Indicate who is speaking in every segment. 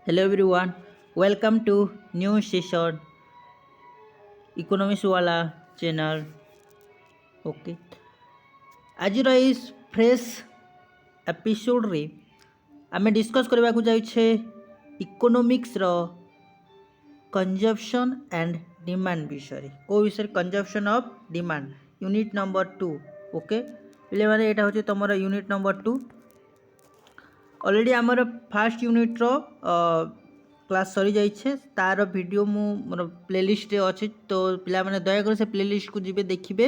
Speaker 1: Hello everyone, welcome to new session Economics Wala channel. Okay. ଆଜିର ଏଇ fresh ଏପିସୋଡ଼ରେ ଆମେ discus କରିବାକୁ ଯାଉଛେ ଇକୋନୋମିକ୍ସର କନଜମ୍ପସନ୍ ଆଣ୍ଡ ଡିମାଣ୍ଡ ବିଷୟରେ। କେଉଁ ବିଷୟରେ? Consumption of demand, unit number 2। Okay ପିଲାମାନେ, ଏଇଟା ହେଉଛି ତୁମର ୟୁନିଟ୍ ନମ୍ବର 2। अलरेडी आमर फास्ट यूनिट्र क्लास सरी जाइए, तार वीडियो मोर प्लेलिस्ट अच्छे, तो पिला माने दयाकर से प्लेलिस्ट को जीवे देखिए।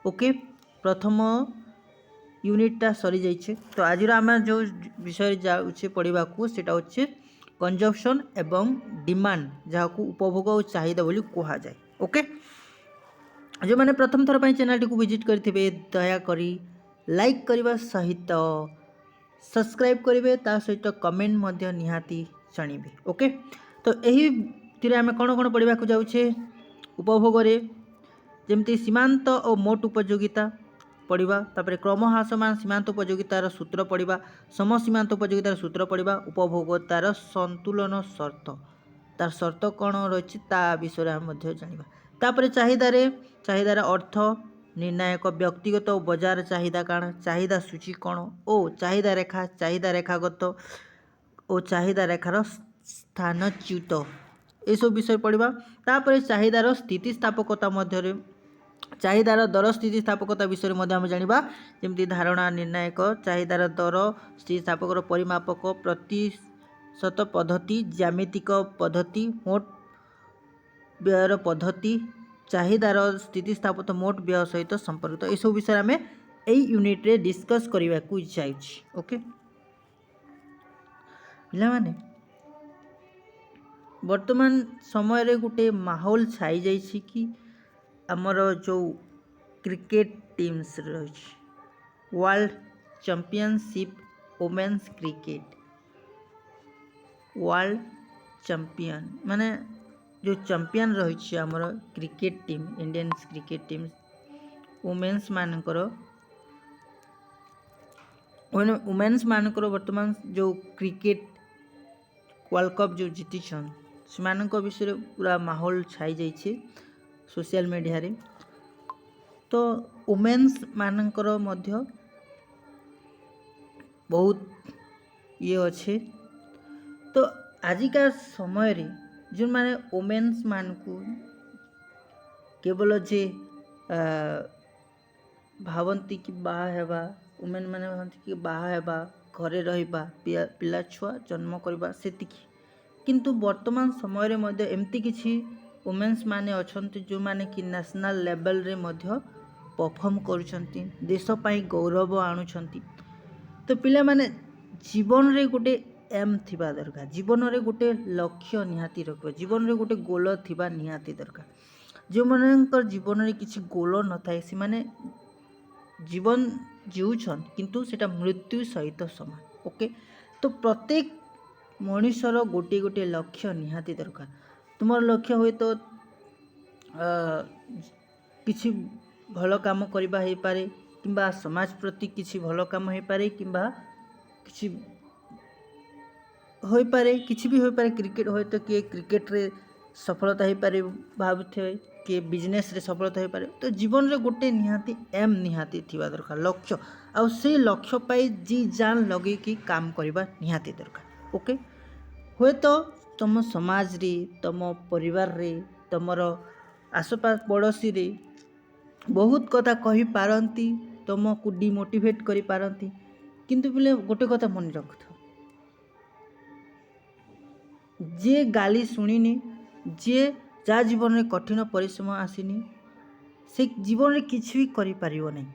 Speaker 1: ओके, प्रथम यूनिटा सरी जाइए, तो आज आम जो विषय जाऊे पढ़ा सेटा हे कंजम्पशन एवं डिमांड, जहाँ को उपभोग और चाहिदा बोली कह जाए। ओके, जो मैंने प्रथम थर पर चैनल टी विजिट करेंगे दयाक लाइक करने सहित सब्सक्राइब करेंगे, ता सहित कमेंट निहाती जानिबे। ओके, तो यही आम कौन कौन पढ़ा जाऊे उपभोग जमती सीमांत और मोट उपयोगिता पढ़ा, तापर क्रमह्रासमान सीमांत उपयोगितार सूत्र पढ़ा, समसीमांत उपयोगितार सूत्र पढ़ा, उपभोगतार संतुलन शर्त, तार शर्त कौन रही विषय आम जाना। तापर चाहिदार अर्थ निर्णायक, व्यक्तिगत और बजार चाहिदा काण, चाहिदा सूची कौन और चाहिदा रेखागत और चाहिदा रेखार स्थानच्युत, यह विषय पढ़ा। तापर चाहिदार स्थितिस्थापकता मध्य, चाहिदार दर स्थितिस्थापकता विषय में जाना, जमी धारणा निर्णायक, चाहिदार दर स्थितिस्थापक परिमापक, प्रतिशत पद्धति, ज्यामितिक पद्धति, मोट व्ययर पद्धति, चाहिदार स्थितिस्थापक मोट व्यय सहित संपर्कित, यह सब विषय आम यही यूनिट रे डिस्कस करने को चाहिए। ओके पिलामाने, वर्तमान समय रे गोटे माहौल छाई जाइए कि आमर जो क्रिकेट टीम्स रही, world championship women's cricket, world champion माने जो चैंपियन रही आमर cricket team, Indian cricket team women's मानकर, वुमेन्स मानकर वर्तमान जो क्रिकेट वर्ल्ड कप जो जीतिछन से विषय पूरा माहौल छाई जाइए सोशल मीडिया रे। तो वुमेन्स मानकर मध्य बहुत ये अच्छे, तो आजिका समय रे जो माने वुमेन्स मान को केवल जे भावती कि बाहा, वुमेन माने भावती कि बाहा, घरे रहिबा, पिला छुआ जन्म करबा सेतिकी, किंतु वर्तमान समय रे मध्य एमती किछि वुमेन्स माने अछंती जो माने कि नेशनल लेवल रे मध्य परफॉर्म करूछंती, देश पई गौरव आणुछंती। तो पिला माने जीवन रे गोटे एम थिबा दरकार, जीवन रे गोटे लक्ष्य निहाती रखबा, जीवन रे गोटे गोल थिबा निहाती दरकार। जो मानकर जीवन रे किछि गोल न थाए से माने जीवन जीउछन किंतु सेटा मृत्यु सहित समान। ओके, तो प्रत्येक मनुष्यर गोटे गोटे लक्ष्य निहाती दरकार। तुमर लक्ष्य हुए तो किछि भल काम करबा हे पारे, किंबा समाज प्रति किछि भल काम हे पारे, किंबा किछि हो पारे, किछि भी हो पारे। क्रिकेट हो तो किए क्रिकेट रे सफलता हो पारे भावुथे, किए बिजनेस रे सफलता हो पारे। तो जीवन रे गोटे निहाती एम निहाती थिबा दरकार, लक्ष्य, आ से लक्ष्य पाई जी जान लगे कि काम करबा निहाती दरकार। ओके, हुए तो तुम समाज रे, तुम परिवार रे, तुमर आसपास पड़ोसी रे बहुत कथा कही पारती, तुमको डिमोटिवेट करी पारती, किंतु पिले गोटे कथा मन रखथ, जे गाली शुणिनी, जे जा जीवन में कठिन परिश्रम आसीनी, से जीवन में किछि भी करि पारिबो नहीं,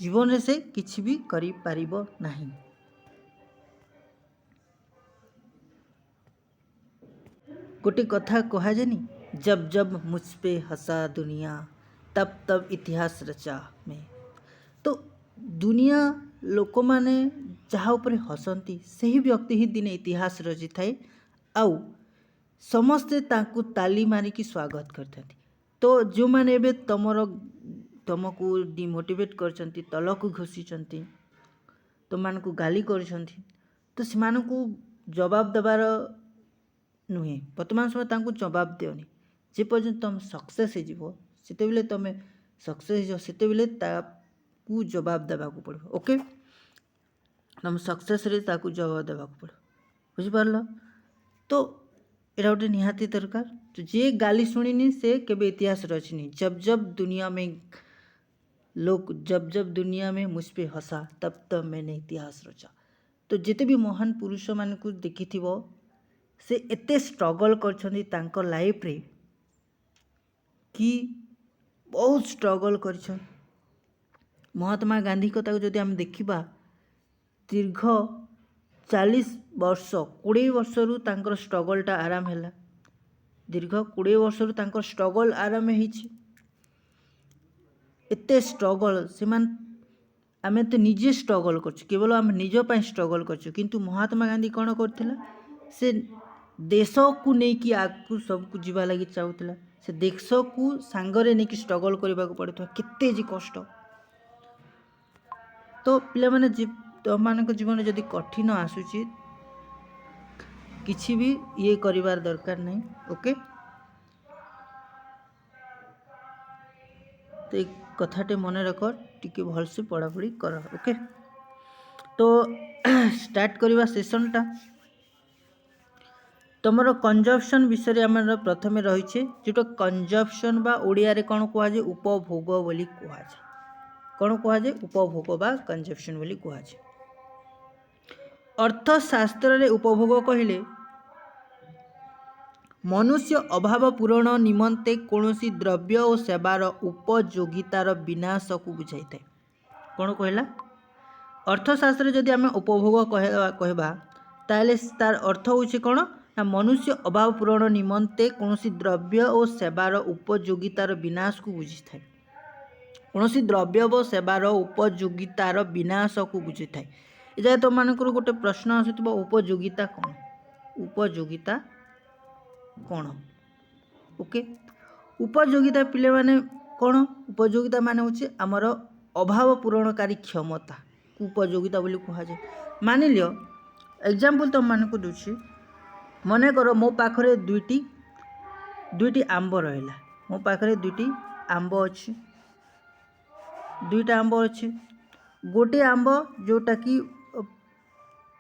Speaker 1: जीवन में से किछि भी करि पारिबो नहीं। गोटे कथा कहा जानी, जब जब मुझ पे हंसा दुनिया, तब तब इतिहास रचा में। तो दुनिया लोक माने जहाँ ऊपर हसंती से ही व्यक्ति ही दिने इतिहास रचि थाए, आउ समस्ते ताकू ताली मारिकी स्वागत करते। तो जो माने एबे तुमको डिमोटिवेट करछंती, तलक घोषिचंती, तुम मानकू गाली करछंती, तो ସେମାନଙ୍କୁ ଜବାବ ଦେବାର ନୁହେଁ, ବର୍ତ୍ତମାନ ସମୟ ତାଙ୍କୁ ଜବାବ ଦିଅନି। ଯେ ପର୍ଯ୍ୟନ୍ତ ତୁମେ ସକ୍ସେସ୍ ହେଇଯିବ, ସେତେବେଳେ ତୁମେ ସକ୍ସେସ୍ ହେଇଯିବ, ସେତେବେଳେ ତାକୁ ଜବାବ ଦେବାକୁ ପଡ଼ିବ। ଓକେ, ତୁମେ ସକ୍ସେସ୍ରେ ତାକୁ ଜବାବ ଦେବାକୁ ପଡ଼ିବ। ବୁଝିପାରିଲ? ତ ଏଇଟା ଗୋଟେ ନିହାତି ଦରକାର। ତ ଯିଏ ଗାଲି ଶୁଣିନି ସେ କେବେ ଇତିହାସରେ ଅଛିନି। जब जब दुनिया में मुझ पे हंसा तब तब मैंने इतिहास रचा। तो जिते भी महान पुरुष मानकु देखिथिव से एते स्ट्रगल करछन्ती तांको लाइफ रे कि बहुत स्ट्रगल करछन। महात्मा गांधी कथा जदि आम देखिबा दीर्घ 40 वर्ष 20 वर्षरू तांकर स्ट्रगलटा आराम हैला। दीर्घ 20 वर्षरू तांकर स्ट्रगल आराम ହେଇଛି। एते स्ट्रगल सेमान आमे तो निजे स्ट्रगल करछु, केवल आम निज पाई स्ट्रगल करछु। किंतु महात्मा गांधी कौन करथिला, से देश को नेकी आगु सबको जीवा लगी चाहूला। से देश को सांगरे नेकी स्ट्रगल करने को पड़ता केते जी कष्ट। तो पिला माने तुम मान जीवन जदि कठिन आसूची किसी भी ये करिवार दरकार नहीं। ओके, तो एक कथाटे मन रख, टिके भलसे पढ़ापढ़ी कर। ओके, तो स्टार्ट करवा सेशनटा। तुमर कंजप्शन विषय आम प्रथम रही जोटा कंजप्शन बा ओडिया रे कौन कहुए उपभोग बोली कहुए। कौन कहुए उपभोग बा कंजप्शन बोली कहुए। अर्थशास्त्र रे उपभोग कहले मनुष्य अभाव पूरण निमंते कौनसी द्रव्य और सेवार उपयोगितार विनाश को बुझाई था। कौन कहला, अर्थशास्त्र जदि आम उपभोग कहबा ताले तार अर्थ होछि कौन ना मनुष्य अभाव पूरण निमंते कौनसी द्रव्य और सेवार उपयोगितार विनाश को बुझी थाए। कौनसी द्रव्य व सेवार उपयोगितार विनाश को बुझी थाए। ये तुम मानकर गोटे प्रश्न आसुथिबो उपयोगिता कौन, उपयोगिता कौन। ओके, उपयोगिता पिले माने कौन, उपयोगिता माने होछि हमर अभाव पूरणकारी क्षमता उपयोगिता बोली कहुए। मान लियो एग्जांपल तुम मानक दूची, मने करो मो पाखरे दुईटी आंब रहिला। मो पाखरे दुईटी आंब अच्छी, दुईटा आंब अच्छे। गोटे आंब जोटा कि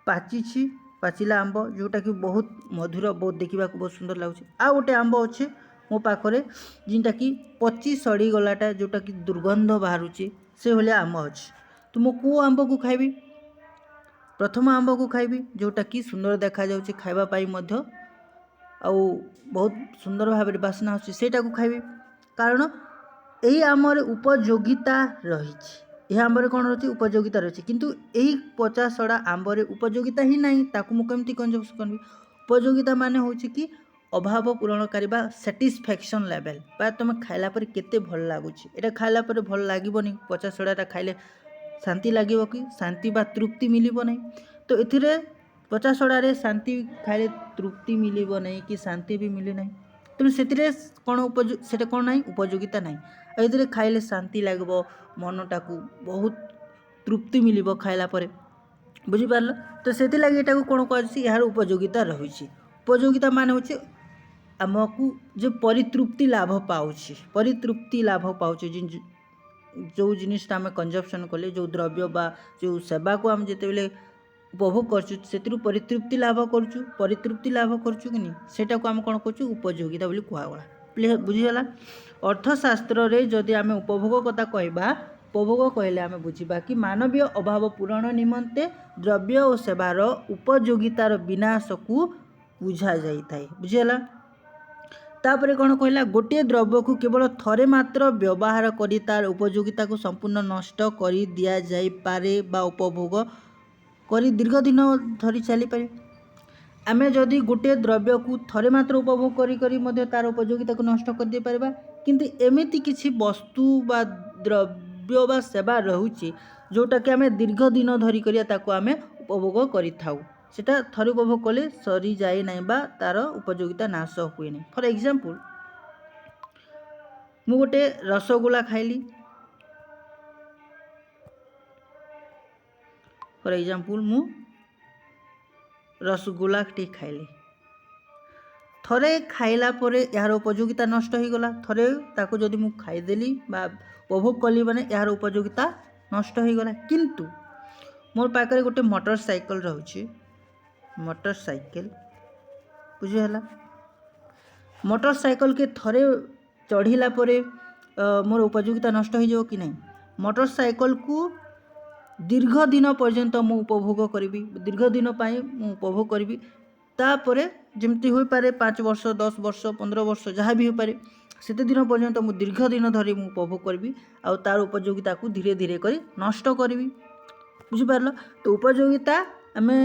Speaker 1: पाचिछि, पाचिला आंब जोटा कि बहुत मधुर, बहुत देखा बहुत सुंदर लगुच। आ गोटे आंब अच्छे मो पाखरे जिनटा कि पची सड़ी गलाटा जोटा कि दुर्गंध बाहरुचे से भलिया आंब अच्छे। तो मो को आंब को खाइबी, प्रथम आंब को खाइबी जोटा कि सुंदर देखा जाउचे, खाइबा पाई मध्य आउ बहुत सुंदर भाव में बासना होची, सेटा को खाइबी। कारण यही आमर उपयोगिता रही, यह आंबर कौन रही उपयोगिता रही। किंतु यही 50 सड़ा आंबर उपयोगिता ही नहीं, ताकू मु केमती कंजप्शन करबी। उपयोगिता माने होची कि अभाव पूरणकारी बा सैटिस्फैक्शन लेवल, बा तुम खाइला पर केते भल लागुची। एटा खाइला पर भल लागिबोनी, 50 सड़ाटा खाइले शांति लगे कि शांति बा तृप्ति मिलिब नहीं। तो एथिरे 50 सड़ारे शांति खाइले तृप्ति मिलिब नहीं कि शांति भी मिले नहीं। तेणु से कौन से कौन ना उपयोगिता ना, ये खाइले शांति लगे, मनटा को बहुत तृप्ति मिलिब खाइला परे। बुझिपार? तो से लगे यहाँ कौन कह यार उपयोगिता रही। उपयोगिता मान हूँ आमको जो परितृप्ति लाभ पाऊँ, परितृप्ति लाभ पाऊँ, जो जिनटा आम कंजप्शन कले, जो द्रव्य बा जो सेवा को आम जिते उपभोग करूँ परितृप्ति लाभ करूँ, परितृप्ति लाभ करूँ कि नहीं, सेटा को आम कौन करूँ उपयोगिता बोली कहगला। बुझीगला? अर्थशास्त्र रे जदि आम उपभोग कथा कहबा, उपभोग कहले आम बुझा कि मानवीय अभाव पूरण निमंते द्रव्य और सेवार उपयोगितार विनाश को बुझा जाए। बुझीगला? तापर कौन कहला, गोटे द्रव्य को केवल थरे मात्र व्यवहार करी तार उपयोगिता को संपूर्ण नष्ट कर दिया जाई पारे बा उपभोग करी दीर्घ दिन धरी चली पारे। आमे जदि गोटे द्रव्य को थरे मात्र उपभोग करी मध्य तार उपयोगिता को नष्ट कर दे पारिबा, किंतु एमिति किछि वस्तु बा द्रव्य बा सेवा रहुछि जोटा कि आमे दीर्घ दिन धरी करिया ताको आमे उपभोग करि थाउ, सेटा थरे उपभोग कले सरी जाए नहीं बा तार उपयोगिता नाश हुए नहीं। फॉर एग्जांपल मु गोटे रसगोला खाइली, फॉर एग्जांपल मु रसगोला टी खाइले थरे खाइला परे यार उपयोगिता नष्ट हो गला थरे ताको जदि मु खाइदेली बा उपभोग कली माने यार उपयोगिता नष्ट हो गला किंतु मोर पाखरे गोटे मोटरसाइकल रोचे मोटरसाइकल बुझीगला मोटरसाइकल के थरे चढ़ीला परे मोर उपयोगिता नष्ट हो जाओ कि नहीं मोटरसाइकल को दीर्घ दिन पर्यंत मु उपभोग करी दीर्घ दिन पाई मु उपभोग करी तापर जमती हो पारे 5 वर्ष 10 वर्ष 15 वर्ष जहाँ भी हो पारे सेते दिन पर्यंत मु दीर्घ दिन धरी मु उपभोग करी आ तार उपयोगिता को धीरे धीरे करी नष्ट करी बुझिपारल तो उपयोगिता आमे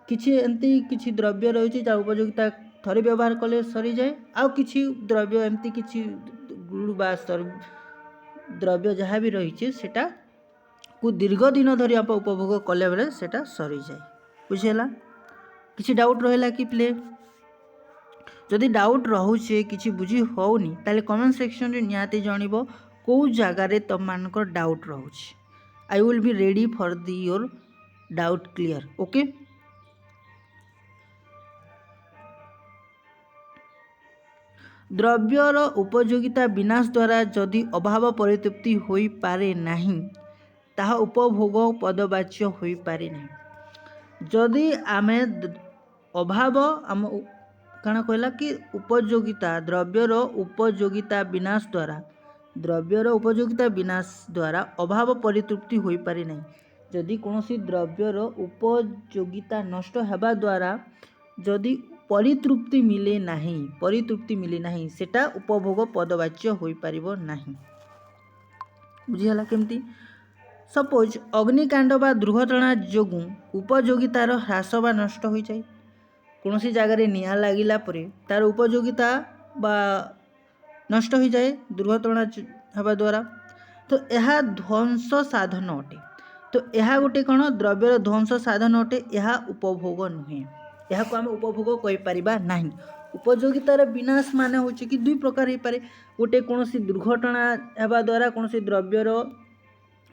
Speaker 1: किछि एमती किछि द्रव्य रही जहाँ उपयोगिता थरे व्यवहार कले सरी जाए आउ किछि द्रव्य एमती किछि गुड़ बा द्रव्य जहाँ भी रही सेटा को दीर्घ दिन धरी आप उपभोग कले बेले सेटा सरी जाए बुझेला किछि डाउट रहेला कि प्ले जदि डाउट रहुचे किछि बुझी होउनी ताले कमेंट सेक्शन रे नियाते जणिबो को जगह रे तम मानकर डाउट रहुचे I will be ready for the your doubt clear okay द्रव्यर उपयोगिता विनाश द्वारा जदि अभाव परितृप्ति होई पारे नहीं ताहा उपभोग पदवाच्य होई पारे नहीं जदि आमे अभाव आम कण कहला कि उपयोगिता द्रव्यर उपयोगिता विनाश द्वारा द्रव्यर उपयोगिता विनाश द्वारा अभाव परितृप्ति होई पारे नहीं जदि कौनसी द्रव्यर उपयोगिता नष्ट हेबा द्वारा जदि परितृप्ति मिले नहीं सेटा उपभोग पदवाच्य होई पारिबो नहीं बुझीगला केमती सपोज अग्निकांड बा दुर्घटना जोगु उपयोगितार ह्रास बा नष्ट हो जाए कौन सी जगह निआ लगिला परे तार उपयोगिता बा नष्ट हो जाए दुर्घटना हेबा द्वारा तो यह ध्वंस साधन अटे तो यह गोटे कौन द्रव्यर ध्वंस साधन अटे यह उपभोग नुहे यह को आम उपभोग कहि परिबा नहीं उपयोगितार विनाश माने होचे कि दुई प्रकार हो पारे गोटे कौन सी दुर्घटना हेबा द्वारा कौन सी द्रव्यर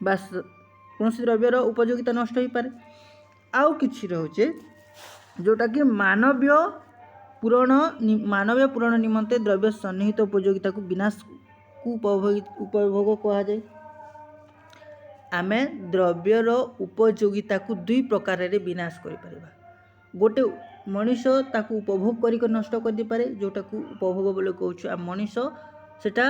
Speaker 1: बास कौन सी द्रव्यर उपयोगिता नष्ट हो पारे आउ किछि रहउचे जोटा कि मानवीय पूरण निमंते द्रव्य सन्निहित उपयोगिता को विनाश को उपभोग कहा जाए आमे द्रव्यर उपयोगिता को दुई प्रकार रे विनाश करि परिबा गोटे मनीष ताकू उपभोग करिक नष्ट कर दि पारे जोटा को उपभोग बोले कहउछु आ मनीष सेटा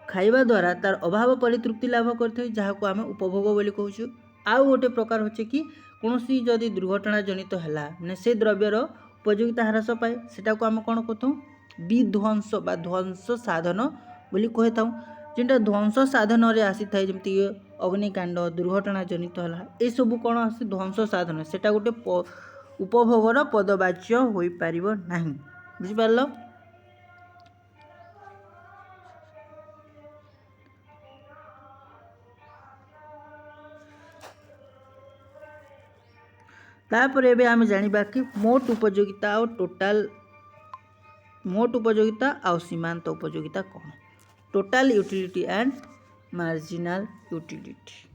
Speaker 1: खाइबा द्वारा तार अभाव परितृप्ति लाभ करथे जहाँ को आमे उपभोग बोले कहउछु आउ गोटे प्रकार होचे कि कौनसी जदि दुर्घटना जनित हैला माने से द्रव्यर उपयोगिता ह्रास पाए सेटा को आम कौन कहतु विध्वंस बा ध्वंस साधन बोली कहता जेनटा ध्वंस साधन रे आसी थाए जेमति अग्निकांड दुर्घटना जनित हैला ए सब कौन आसी ध्वंस साधन सेटा गोटे उपभोगर पदवाच्य होई पारिबो नाही बुझि पारलो तापर एबे आम जानिबा कि मोट उपयोगिता और टोटाल मोट उपयोगिता और सीमांत उपयोगिता कौन total utility and marginal utility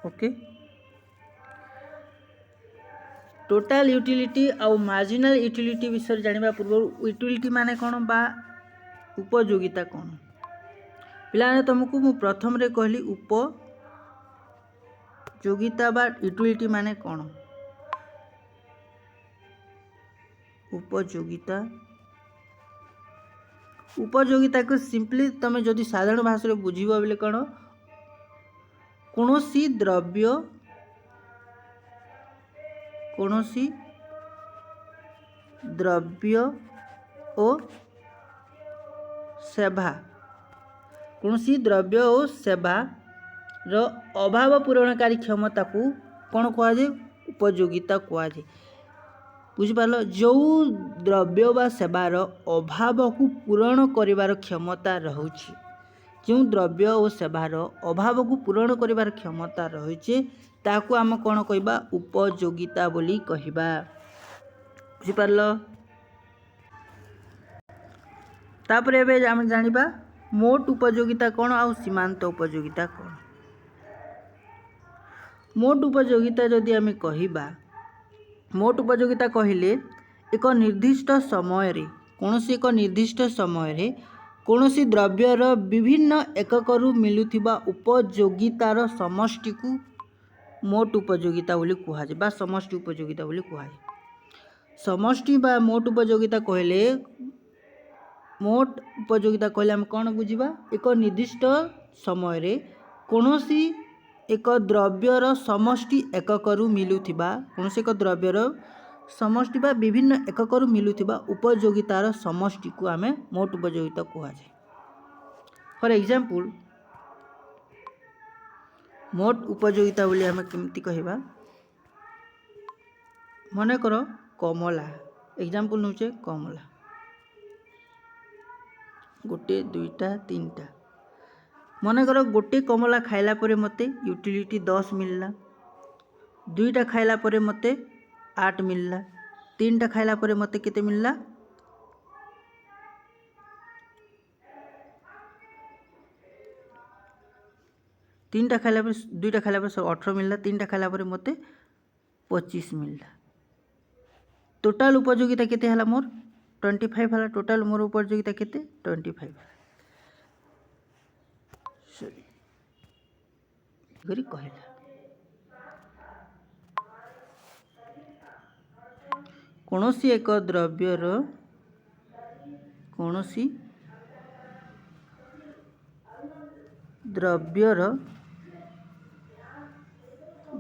Speaker 1: okay total utility और मार्जिनल यूटिलिटी विषय जानिबा पूर्व यूटिलिटी माने कौन बा उपयोगिता कौन पिलाने तुमको मु प्रथम रे कहली उपयोगिता बा यूटिलिटी माने कौन उपयोगिता को सिंपली तमे जदि साधारण भाषा रे बुझिबो बेले कौन कौनसी द्रव्य और सेवा कौनसी द्रव्य और सेवा रो अभाव पूरणकारी क्षमता को कौन कहा जाए उपयोगिता कहा जाए बुझिपार जो द्रव्य बा सेवार अभाव को पूरण करिवार क्षमता रहुछि जो द्रव्य और सेवार अभाव को पूरण करिवार क्षमता रहिछि ताकू आम कौन कहबा उपयोगिता बोली कहबा बुझिपारल तापर एबे आम जानिबा मोट उपयोगिता कौन आउ सीमांत उपयोगिता कौन मोट उपयोगिता जदि आम कहिबा मोट उपयोगिता कहले एक निर्दिष्ट समय रे कौनसी एक निर्दिष्ट समय रे कौनसी द्रव्यर विभिन्न एककरू मिलुथिबा उपयोगितार समष्टि को मोट उपयोगिता बोली कहुए बा समष्टि उपयोगिता बोली कहुए। समष्टि बा मोट उपयोगिता कहले मोट उपयोगिता कहले आम कौन बुझा एक निर्दिष्ट समय रे कौनसी एक द्रव्यर समष्टि एककरू मिलुथिबा कौनसी एक द्रव्यर समष्टि बा विभिन्न एककरू मिलुथिबा उपयोगितार समष्टि को आम मोट उपयोगिता कहुए। फॉर एग्जांपल मोट उपयोगिता बोली आम केमती कहबा मन कर कमला एग्जांपल नौचे कमला गोटे दुईटा तीनटा मन कर गोटे कमला खाइला परे मते यूटिलिटी 10 मिलला दुईटा खाइला परे मते 8 मिलला तीनटा खाइला परे मते केते मिलला तीनटा खाइला पर दुईटा खाइला पर 18 मिलला तीनटा खाइला पर मते 25 मिलला टोटाल उपयोगिता केते हला मोर 25 हला टोटाल मोर उपयोगिता केते 25 सॉरी गरी कहला कौनसी एक द्रव्यर कौनसी द्रव्यर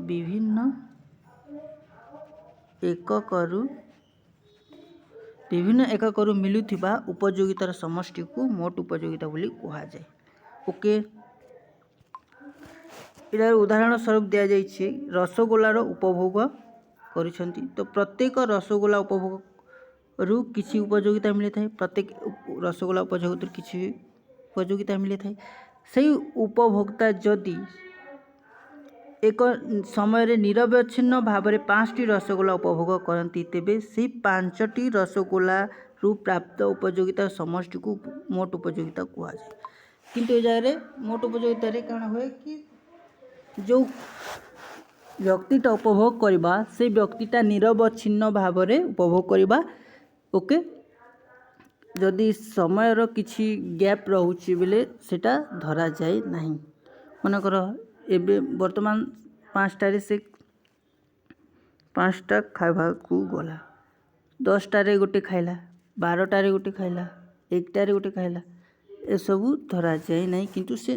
Speaker 1: विभिन्न एककरू मिलुथिबा उपयोगितार समष्टि को मोट उपयोगिता बोली कहा जाए। ओके इधर उदाहरण स्वरूप दिया जाइए रसगोल्लार उपभोग करिसेंती तो प्रत्येक रसगोल्ला उपभोग रु किसी उपयोगिता मिली थाए प्रत्येक रसगोल्ला उपभोग किसी उपयोगिता मिली थाए सही उपभोक्ता जदि एक समय निरवच्छिन्न भाव में 5टी रसगोल्ला उपभोग करती तेबे से 5टी रसगोल्ला रु प्राप्त उपयोगिता समष्टि को मोट उपयोगिता कहा जाए। किंतु ए जगह मोट उपयोगिता रे कौन हुए कि जो व्यक्तिटा उपभोग करवा से व्यक्तिटा निरवच्छिन्न भाव में उपभोग करवा ओके जदि समयर किछि गैप रोचे बेले सेटा धरा जाए नहीं मनकर एबे वर्तमान 5टारे से 5टा खाइबा को गला 10टारे गोटे खाइला 12टारे गोटे खाइला 1टारे गोटे खाइला ए सबू धरा जाए नहीं किंतु से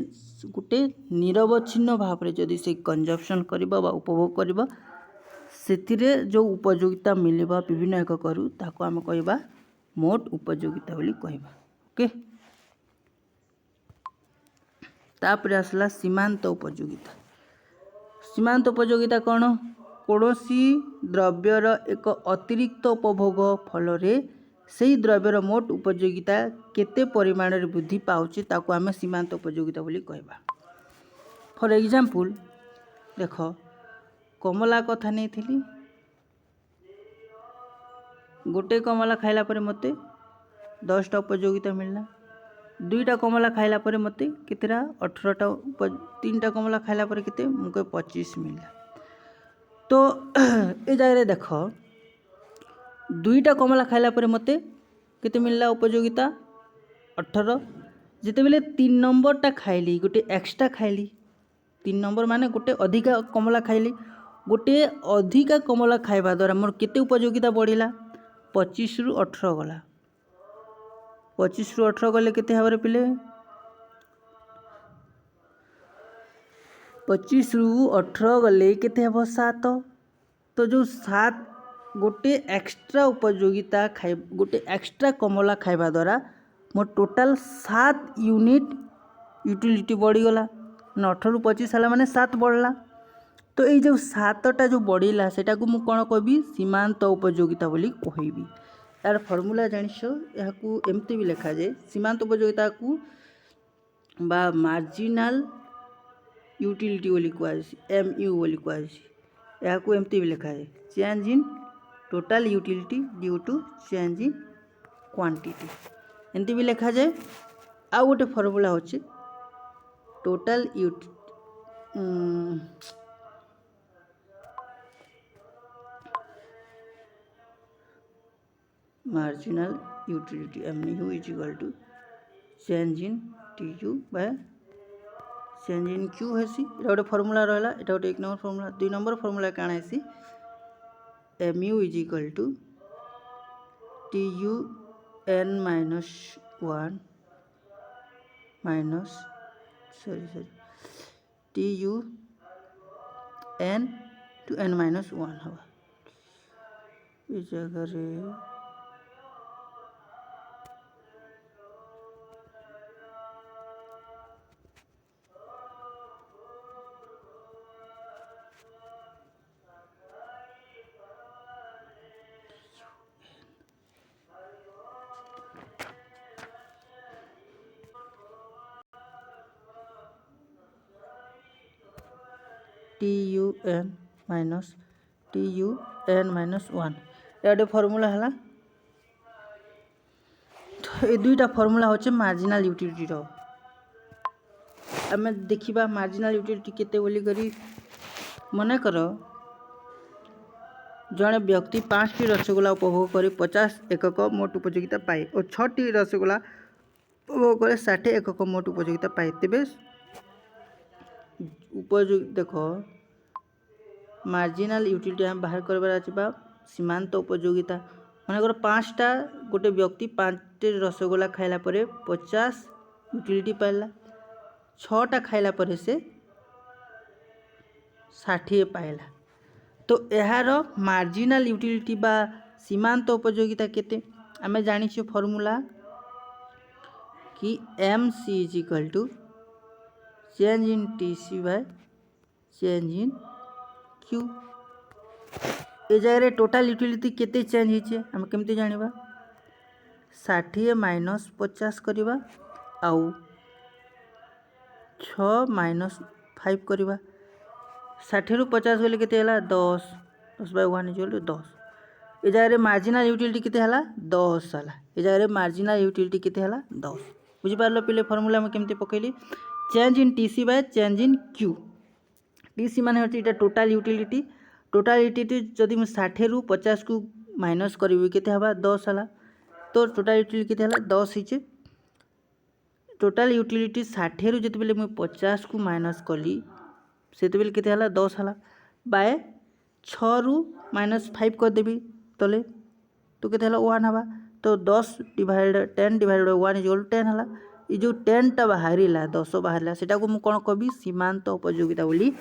Speaker 1: गोटे निरवच्छिन्न भाव में जदि से कंजप्शन करबा बा उपभोग करबा सेतिरे जो उपयोगिता मिलबा विभिन्न एक करू ताको हम कहबा मोट उपयोगिता बोली कहबा। ओके तापर आसला सीमांत उपयोगिता। सीमांत उपयोगिता कौन कौनसी द्रव्यर एक अतिरिक्त उपभोग फल से द्रव्यर मोट उपयोगिता केते परिमाण रे वृद्धि पाउची ताको आमे सीमांत उपयोगिता बोली कहबा। फॉर एग्जांपल देख कमला कथा नहीं थी गोटे कमला खाइला पर मते 10टा उपयोगिता मिलला दुईटा कमला खाइला पर मते कितरा 18टा तीनटा कमला खाइला पर किते मुके 25 मिलला। तो ए जगह देख दुईटा कमला खाइला पर मते किते मिलला उपयोगिता 18 जिते बेले 3 नंबरटा खाइली गोटे एक्स्ट्रा खाइली 3 नंबर माने गोटे अधिका कमला खाइली गोटे अधिका कमला खाइबा द्वारा मोर केते उपयोगिता बढ़िला 25 रु 18 गला 25 रु 18 गले केते भाव पिले 25 रु 18 गले केते हबो 7 तो जो 7 गोटे एक्स्ट्रा उपयोगिता खाइ गोटे एक्स्ट्रा कमला खाइबा द्वारा मोर टोटाल 7 यूनिट यूटिलिटी बढ़ी गला 18 रु 25 हला माने 7 बढ़ला। तो ये जो 7टा जो बढ़िला सेटा को मु कोन कहबी सीमांत उपयोगिता बोली कहबी। यार फॉर्मूला जानिछ या को एमती भी लिखा जाए सीमांत उपयोगिता को बा मार्जिनल यूटिलिटी बोली कहै एमयू बोली कहै या को एमती भी लिखा जाए change in total utility due to change in quantity एमती भी लिखा जाए। आ गोटे फॉर्मूला होचे total marginal utility mu is equal to change in tu by change in q हेसी एटा गोटे फॉर्मूला रहला एटा गोटे 1 नंबर फॉर्मूला 2 नंबर फॉर्मूला काना हेसी mu is equal to tu n minus 1 minus sorry tu n to n minus 1 हवा इस जगह रे tun minus 1 ये formula है तो ये दुईटा फॉर्मूला होचे मार्जिनल यूटिलिटी रो आम देखा मार्जिनल यूटिलिटी केते बोली करी मन कर जड़े व्यक्ति 5टी रसगोला उपभोग कर 50 एकक मोट उपयोगिता पाए और 6टी रसगोला उपभोग कर 60 एकक मोट उपयोगिता पाए तेबे उपयोग देख मार्जिनल यूटिलिटी आम बाहर कर सीमांत उपयोगिता मनकर 5टा गोटे व्यक्ति 5टी रसगोला खाइला परे 50 यूटिलिटी पाइला 6टा खाइला परे से 60 पाइला तो यार मार्जिनल यूटिलिटी बा सीमांत उपयोगिता केते आमे जानी छी फॉर्मूला कि MC is equal to change in TC by change in Q ए जगह टोटल यूटिलिटी केते चेंज हिचे हम केमती जानिबा 60 माइनस 50 करबा आउ 6 माइनस 5 करबा 60 रु 50 गले केते हला 10 10 बाय 1 इक्वल टू 10 ए जगह मार्जिनल यूटिलिटी केते हला 10 हला ए जगह मार्जिनल यूटिलिटी केते हला 10 बुझि पारलो पिले फार्मूला में केमती पकेली change in TC by change in Q TC माने होती इटा टोटल यूटिलिटी जदि मैं 60 रु 50 को माइनस करी केते हवा 10 हला तो टोटल यूटिलिटी केते हला 10 हिचे टोटल यूटिलिटी 60 रु जति बेले मैं 50 को माइनस कली सेते बेले केते हला 10 हला बाय 6 रु माइनस 5 कर देबी तले तो केते हला 1 हवा तो 10 डिवाइड 10 डिवाइड बाय 1 इक्वल 10 हला ई जो 10 टा बाहरिला 10 बाहरिला सेटा को मु कोन कहबी सीमांत उपयोगिता बोली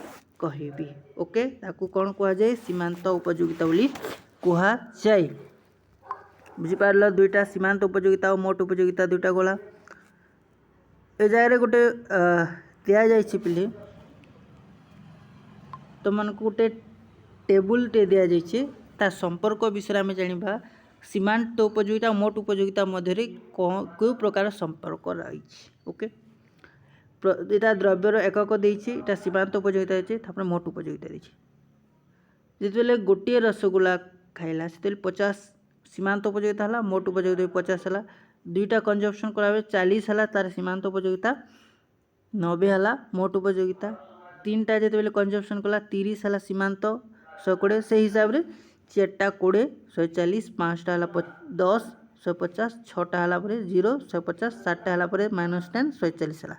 Speaker 1: कहबी ओके ताकू कोन कहा जाय सीमांत उपयोगिता बोली कहा जाय बुझि पारलो दुईटा सीमांत उपयोगिता और मोट उपयोगिता दुईटा गोला ए जाय रे गोटे दिया जाय छि पिले तो मन को गोटे टेबुल टे दिया जाय छि ता संपर्क विषय में जानिबा सीमांत उपयोगिता मोट उपयोगिता मध्य को प्रकार संपर्क रही ओके यहाँ द्रव्यर एकक देटा सीमांत उपयोगिता है मोट उपयोगिता जिते गोटे रसगोला खाइला से 50 सीमांत उपयोगिता है मोट उपयोगिता 50 है दुईटा कंजम्पशन कला 40 है तार सीमांत उपयोगिता 90 है मोट उपयोगिता 3टा जो कंजम्पशन कला 30 है सीमांत 120 से हिसाब से 4टा 20 140 5टा है 10 150 6टा है 0 150 7टा है -10 140 है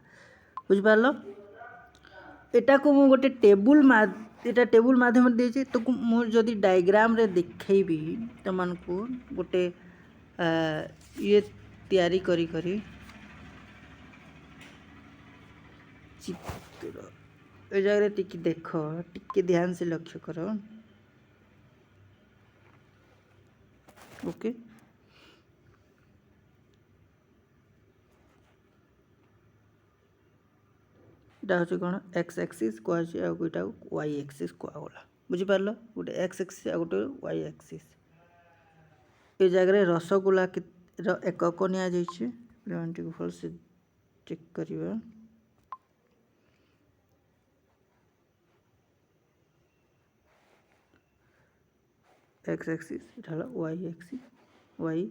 Speaker 1: बुझिपार एटा को मु गोटे टेबुल एटा टेबुल माध्यम देछि तो मु जदि डायग्राम रे देखैबी तो मन को गोटे ये तैयारी करी करी चित्र ए जगह रे टिक देखो टिक ध्यान से लक्ष्य करो ओके इटा हूँ कौन एक्स एक्सीस कहटा वाई एक्सीस कहगला बुझिपार गोटे एक्स एक्सीस आ गोटे वाई एक्सीस ये जगह रसगोला एकक नि भल से चेक करवा एक्स एक्सीस इटा वाई एक्सीस वाई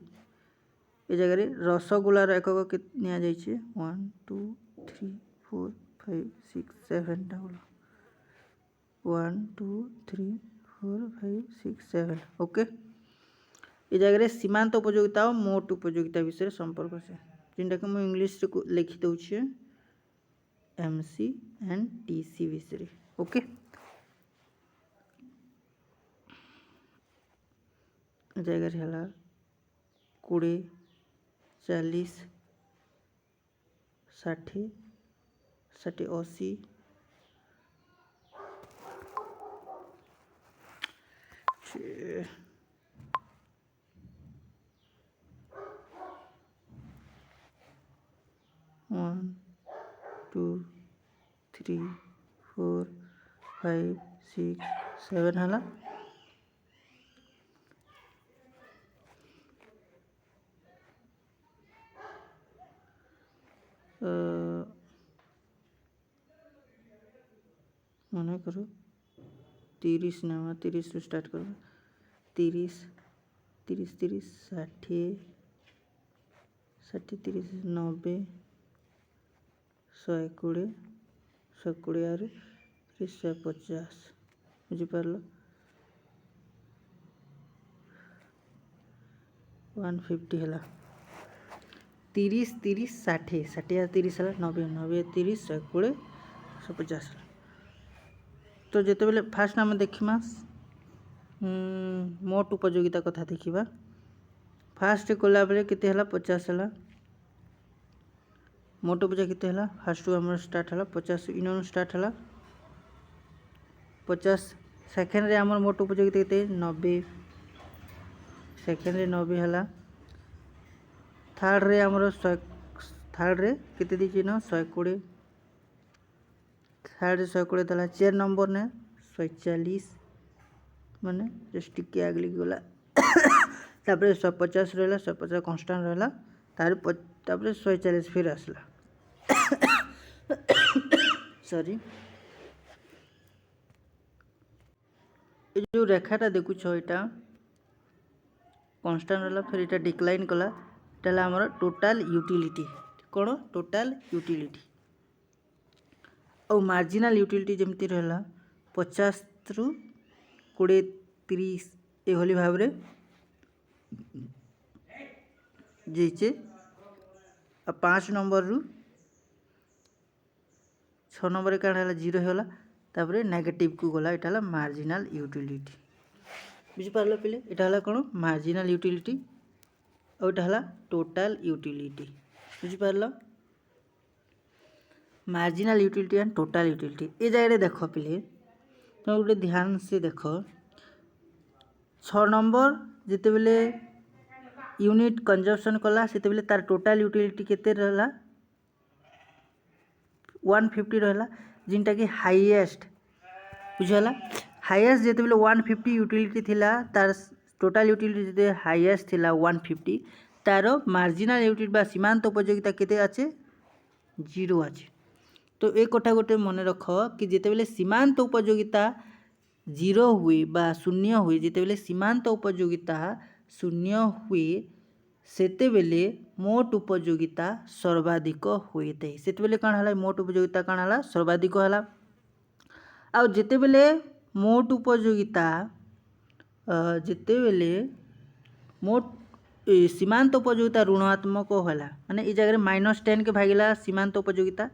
Speaker 1: ये जगह रसगोलार एकक नि 1 2 3 4 5 6 7 डबल 1 2 3 4 5 6 7 ओके ये जगह सीमांत उपयोगिता और मोट उपयोगिता विषय संपर्क से जिनटा कि मुझे इंग्लीश लिखी दूचे एमसी एंड टीसी विषय। ओके जगह है 20 40 60 60 80 1 2 3 4 5 6 7 है मन करो 30 ना 30 रू स्टार्ट करो 30 30 30 60 60 30 90 120 120 आर 150 बुझिपार 150 है 30 30 60 60 30 है 90 90 30 120 150 तो जिते बेले फास्ट आम देखा मोट उपयोगिता कथा देखा फास्ट कला बेले केते हला 50 है मोट उपयोगिता है फास्ट आम स्टार्ट है 50 इन स्टार्ट है 50 सेकेंड रे आम मोट उपयोगिता केते 90 सेकेंड रे 90 है थर्ड रे आमर थर्ड रे केते दीची न 120 थर्ड 120 देला 4 नंबर ने 140 माने जस्ट टिके आगली गला तापर 150 रहला 150 कांस्टेंट रहला तापर 140 फिर आसला सॉरी ये जो रेखाटा देखुछ एटा कांस्टेंट रहला फिर एटा डिक्लाइन कला एटा हमर टोटल यूटिलिटी कोन टोटल यूटिलिटी और मार्जिनल यूटिलिटी जमती रहला 50 रु 20 30 एभली भाव रे जेचे 5 नंबर रु 6 नंबर का जीरो होला तापर नेगेटिव को गला एटा हला मार्जिनल यूटिलिटी बुझी पारलो पिले एटा हला कोन मार्जिनल यूटिलिटी और एटा हला टोटल यूटिलिटी बुझी पारलो marginal utility and total utility ए जगह देख पिले तुम गोटे ध्यान से देख 6 नंबर जिते बेले यूनिट कंजप्शन कला सेते बेले तार टोटल यूटिलिटी केते रहला 150 रहला जिनटा कि हाईएस्ट बुझला हाईएस्ट जिते बेले 150 यूटिलिटी थिला तार टोटल यूटिलिटी जिते हाईएस्ट थिला 150 तार मार्जिनल यूटिलिटी बा सीमांत उपयोगिता केते आछे 0 आछे तो एक कथा गोटे मन रख कि जिते बेले सीमांत उपयोगिता 0 हुए बा शून्य हुए जिते बेले सीमांत उपयोगिता शून्य हुए सेते बेले मोट उपयोगिता सर्वाधिक होइते सेते बेले काण हला मोट उपयोगिता काण हला सर्वाधिक हला आ जिते बेले मोट उपयोगिता जिते बेले मोट सीमांत उपयोगिता ऋणात्मक होला माने ई जगह -10 के भागिला सीमांत उपयोगिता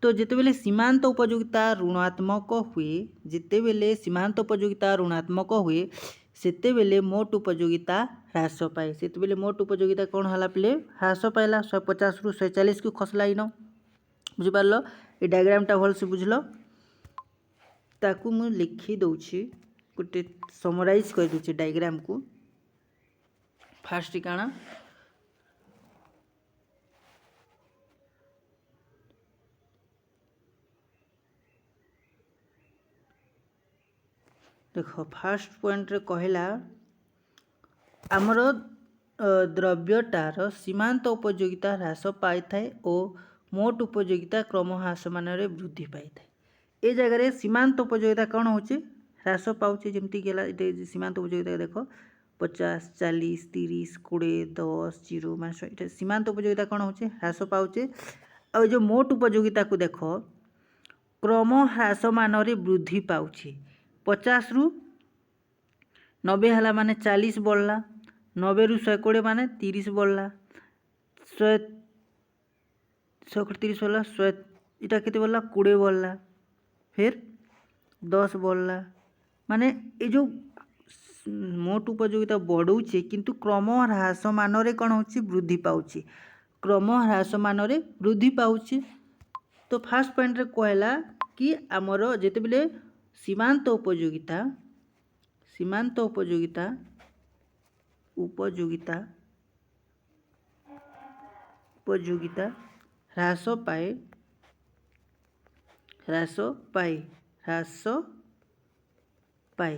Speaker 1: तो जिते बेले सीमांत उपयोगिता ऋणात्मक हुए जिते बेले सीमांत उपयोगिता ऋणात्मक हुए सेते बेले मोट उपयोगिता ह्रास पाए सेते बेले मोट उपयोगिता कौन हला पिले ह्रास पाइला 150 रु 140 को खसला इन बुझी पारलो ए डायग्रामटा भल से बुझलो ताकू मु लिखि दउछि गोटे समराइज कर दउछि डायग्राम को फास्ट काना देख फास्ट पॉइंट रे कहला आमर द्रव्यटार सीमांत उपयोगिता ह्रास पाई थाए और मोट उपयोगिता क्रम ह्रास मान वृद्धि पाई थाए ए जगह सीमांत उपयोगिता कौन होचे ह्रास पाउचे जमती गेला सीमांत उपयोगिता देख 50 40 30 20 10 0 मान सीमांत उपयोगिता कौन होचे ह्रास पाउचे और जो मोट उपयोगिता को देख क्रम ह्रास मान वृद्धि पाउचे 50 रु 90 हला माने 40 बढ़ला 90 रु 120 माने 30 बढ़ला 130 बढ़ला 100 इटा केते बढ़ला 20 बढ़ला फिर 10 बढ़ला माने ये जो मोट उपयोगिता बढ़ुचे किंतु क्रम ह्रास मान कौन हो वृद्धि पाउची क्रम ह्रास मान वृद्धि पाउची। तो फास्ट पॉइंट रे कहला कि आमर जेते बेले सीमांत उपयोगिता उपयोगिता ह्रास पाए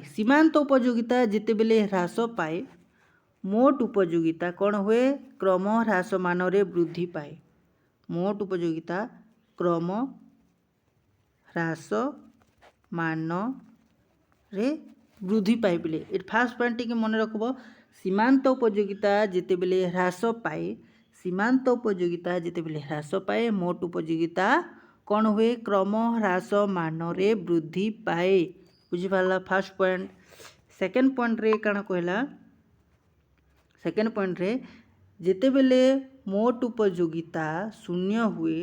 Speaker 1: सीमांत उपयोगिता जेते बेले ह्रास पाए मोट उपयोगिता कौन हुए क्रम ह्रास मान वृद्धि पाए मोट उपयोगिता क्रम ह्रास मान रे वृद्धि पाए बेले ये फास्ट पॉइंट टी मन रखब सीमांत उपयोगिता जेते बेले ह्रास पाए सीमांत उपयोगिता जेते बेले ह्रास पाए मोट उपयोगिता कौन हुए क्रम ह्रास मान रे वृद्धि पाए बुझिपारा फास्ट पॉइंट। सेकेंड पॉइंट रे काना कहला सेकेंड पॉइंट रे जेते बेले मोट उपयोगिता शून्य हुए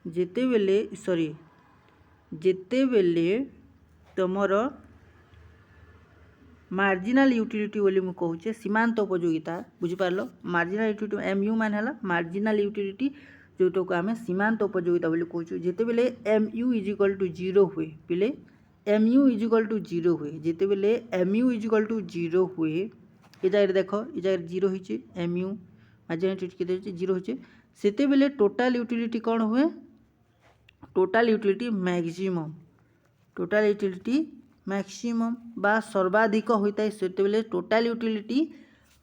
Speaker 1: जेते बेले तुमर मार्जिनाल यूटिलिटी बोली मु कहूचे सीमांत उपयोगिता बुझिपारल मार्जिनाल यूटिलिटी एमयू मान है मार्जिनाल यूटिलिटी जोटा को आम सीमांत उपयोगिता बोली कहूँ जेते बेले एमयू इज इक्वल टू 0 हुए पिले एमयू इज इक्वल टू 0 हुए जेते बेले एमयू इज इक्वल टू 0 हुए ये जगह देख ये जगह 0 होइए एमयू मार्जिनाल यूटिलिटी 0 होइए सेते बेले टोटाल यूटिलिटी कौन हुए टोटाल यूटिलिटी मैक्सिमम बा सर्वाधिक होता है सेते बेले टोटाल यूटिलिटी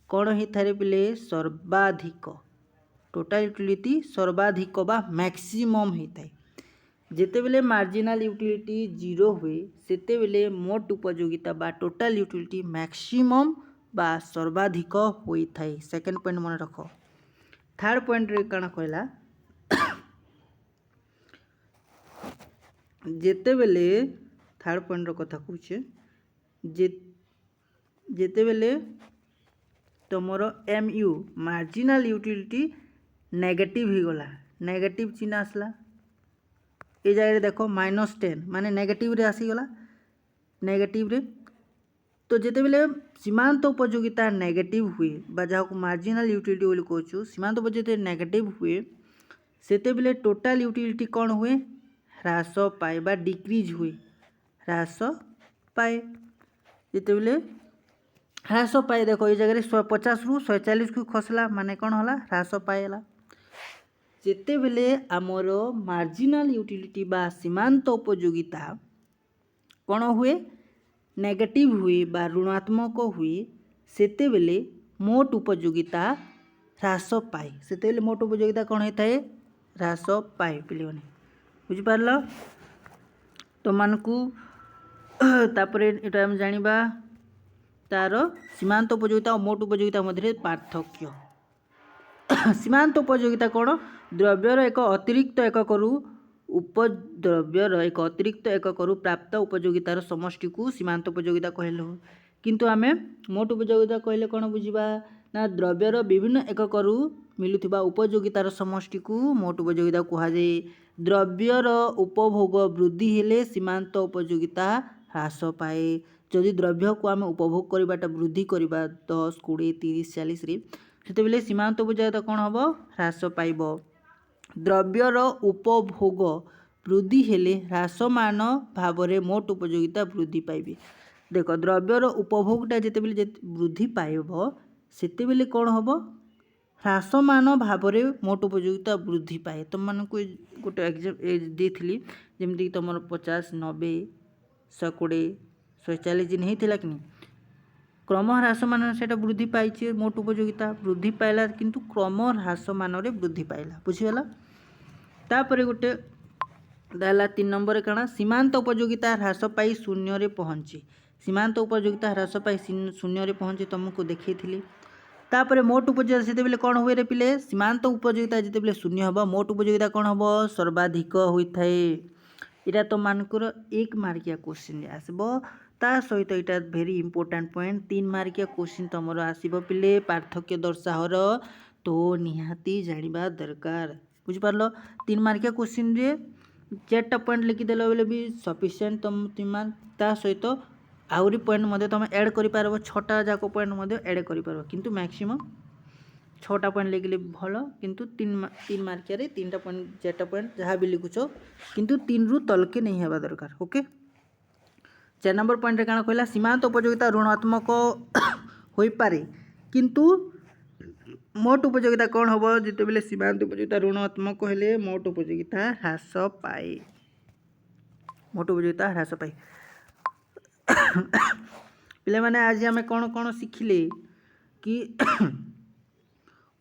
Speaker 1: कौन होता है पिले सर्वाधिक टोटाल यूटिलिटी सर्वाधिक बा मैक्सिमम होता है जेते बेले मार्जिनाल यूटिलिटी 0 हुए सेते बेले मोट उपयोगिता बा टोटाल यूटिलिटी मैक्सिमम बा सर्वाधिक होता है। सेकेंड पॉइंट मन रख। थर्ड पॉइंट रे काना कहला जेते बेले थर्ड पॉइंट रो कथा कहूचे जेते बेले तुमर एमयू मार्जिनाल यूटिलिटी नेगेटिव ही गला नेगेटिव चिन्ह आसला ये जगह देखो -10 माने नेगेटिव रे आसीगला नेगेटिव रे तो जेते बेले सीमांत उपयोगिता नेगेटिव हुए बा जहाँ मार्जिनाल यूटिलिटी बोली कहूँ सीमांत उपयोगिता नेगेटिव हुए सेते बेले टोटाल यूटिलिटी कौन हुए ह्रास पाए बा डिक्रीज हुए ह्रास पाए जेते बेले ह्रास पाए देखो ये जगह 150 रु 140 को खसला माने कौन होला ह्रास पाएला जेते बेले आमर मार्जिनाल यूटिलिटी बा सीमांत उपयोगिता कौन हुए नेगेटिव हुए बा ऋणात्मक हुए सेते बेले मोट उपयोगिता ह्रास पाए सेते बेले मोट उपयोगिता कौन होता है ह्रास पाए पिलियोनी बुझिपारल तो मानकू तापरे एटा हम जानिबा तार सीमांत उपयोगिता और मोट उपयोगिता मध्य पार्थक्य सीमांत उपयोगिता कौन द्रव्यर एक अतिरिक्त एककरू उपद्रव्यर एक अतिरिक्त एककरू प्राप्त उपयोगितार समष्टि को सीमांत उपयोगिता कहलु किंतु आमे मोट उपयोगिता कहले कौन बुझिबा ना द्रव्यर विभिन्न एककरू मिलुथिबा उपयोगितार समष्टि को मोट उपयोगिता कहा जाए द्रव्यर उपभोग वृद्धि हेले सीमांत उपयोगिता ह्रास पाए जदि द्रव्य को आम उपभोग करवाटा वृद्धि करवा 10 20 30 40 रे सेते बेले सीमांत उपयोगिता कौन हम ह्रास पाइब द्रव्यर उपभोग वृद्धि हेले ह्रासमान भाव में मोट उपयोगिता वृद्धि पाइबे देख द्रव्यर उपभोगटा जिते बेले वृद्धि पाइब सेते बेले कौन हम ह्रासमान भाव में मोट उपयोगिता वृद्धि पाए तुम मानक गोटे एग्जाम देती जमीक तुम 50 90 120 140 दिन होता कि नहीं क्रम ह्रास मान से वृद्धि पाई मोट उपयोगिता वृद्धि पाइला किंतु क्रम ह्रास मान वृद्धि पाइला बुझीगला तापर गोटे दाला 3 नंबर काना सीमांत उपयोगिता ह्रास पाई शून्य रे पहुँची सीमांत उपयोगिता ह्रास पाई शून्य रे पहुँची तुमको देखी तापर मोट उपयोगिता जिते बेले कौन हुए रे पिले सीमांत उपयोगिता जिते बेले शून्य हम मोट उपयोगिता कौन हम सर्वाधिक होता है। इटा तो मानकर 1 मार्किया क्वेश्चन आसब ता सहित यहाँ भेरी इंपोर्टाट पॉइंट 3 मार्किया क्वेश्चन तुम आसब पिले पार्थक्य दर्शाओर तो निहाती जाना दरकार बुझिपार 3 मार्किया क्वेश्चन रे 4टा पॉइंट लिखिदेल बेले भी सफिसीयंट तुम ता सहित आहरी पॉइंट तुम ऐड कर 6टा जाक पॉइंट ऐड कर किंतु मैक्सिमम 6टा पॉइंट लिखिले भल किंतु 3 मार्किया 3टा पॉइंट 4टा पॉइंट जहाँ भी लिखुच किंतु 3 रु तलके नहीं हेबा दरकार ओके 4 नंबर पॉइंट क्या कहला सीमांत उपयोगिता ऋणात्मक हो पारे किंतु मोट उपयोगिता कौन हम जिते बेले सीमांत उपयोगिता ऋणात्मक हेले मोट उपयोगिता ह्रास पाए मोट उपयोगिता ह्रास पाए पिले माने आज आम कौन कौन शिखिले कि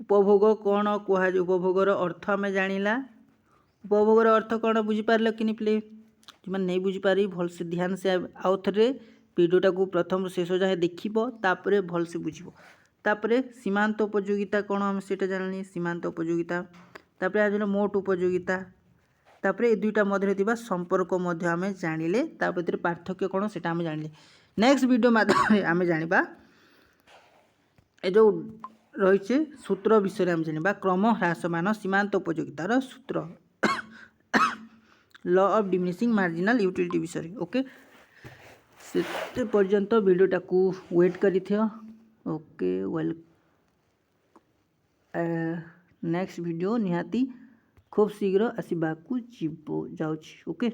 Speaker 1: उपभोग कौन कह उपभोगर अर्थ आम जानिला उपभोगर अर्थ कौन बुझीपार कि पिले जो नहीं बुझीपारी भलसे ध्यान से आउ थे वीडियोटा को प्रथम शेष जाए देखिए भलसे बुझ तापरे सीमांत उपयोगिता कौन हम सेटा जानी सीमांत उपयोगिता तापरे आज मोट उपयोगिता तापरे ए दुईटा मध्य संपर्क आम जानिले भीतर पार्थक्य कौन से आम जानिले नेक्स्ट वीडियो माध्यम आम जानिबा ए जो रही सूत्र विषय आम जानिबा क्रम ह्रासमान सीमांत उपयोगितार सूत्र law of diminishing marginal utility विषय ओके से पर्यंत वीडियोटा को वेट करी ओके वेल नेक्स्ट वीडियो निहाती खूब शीघ्र आसवाक जाऊँ ओके।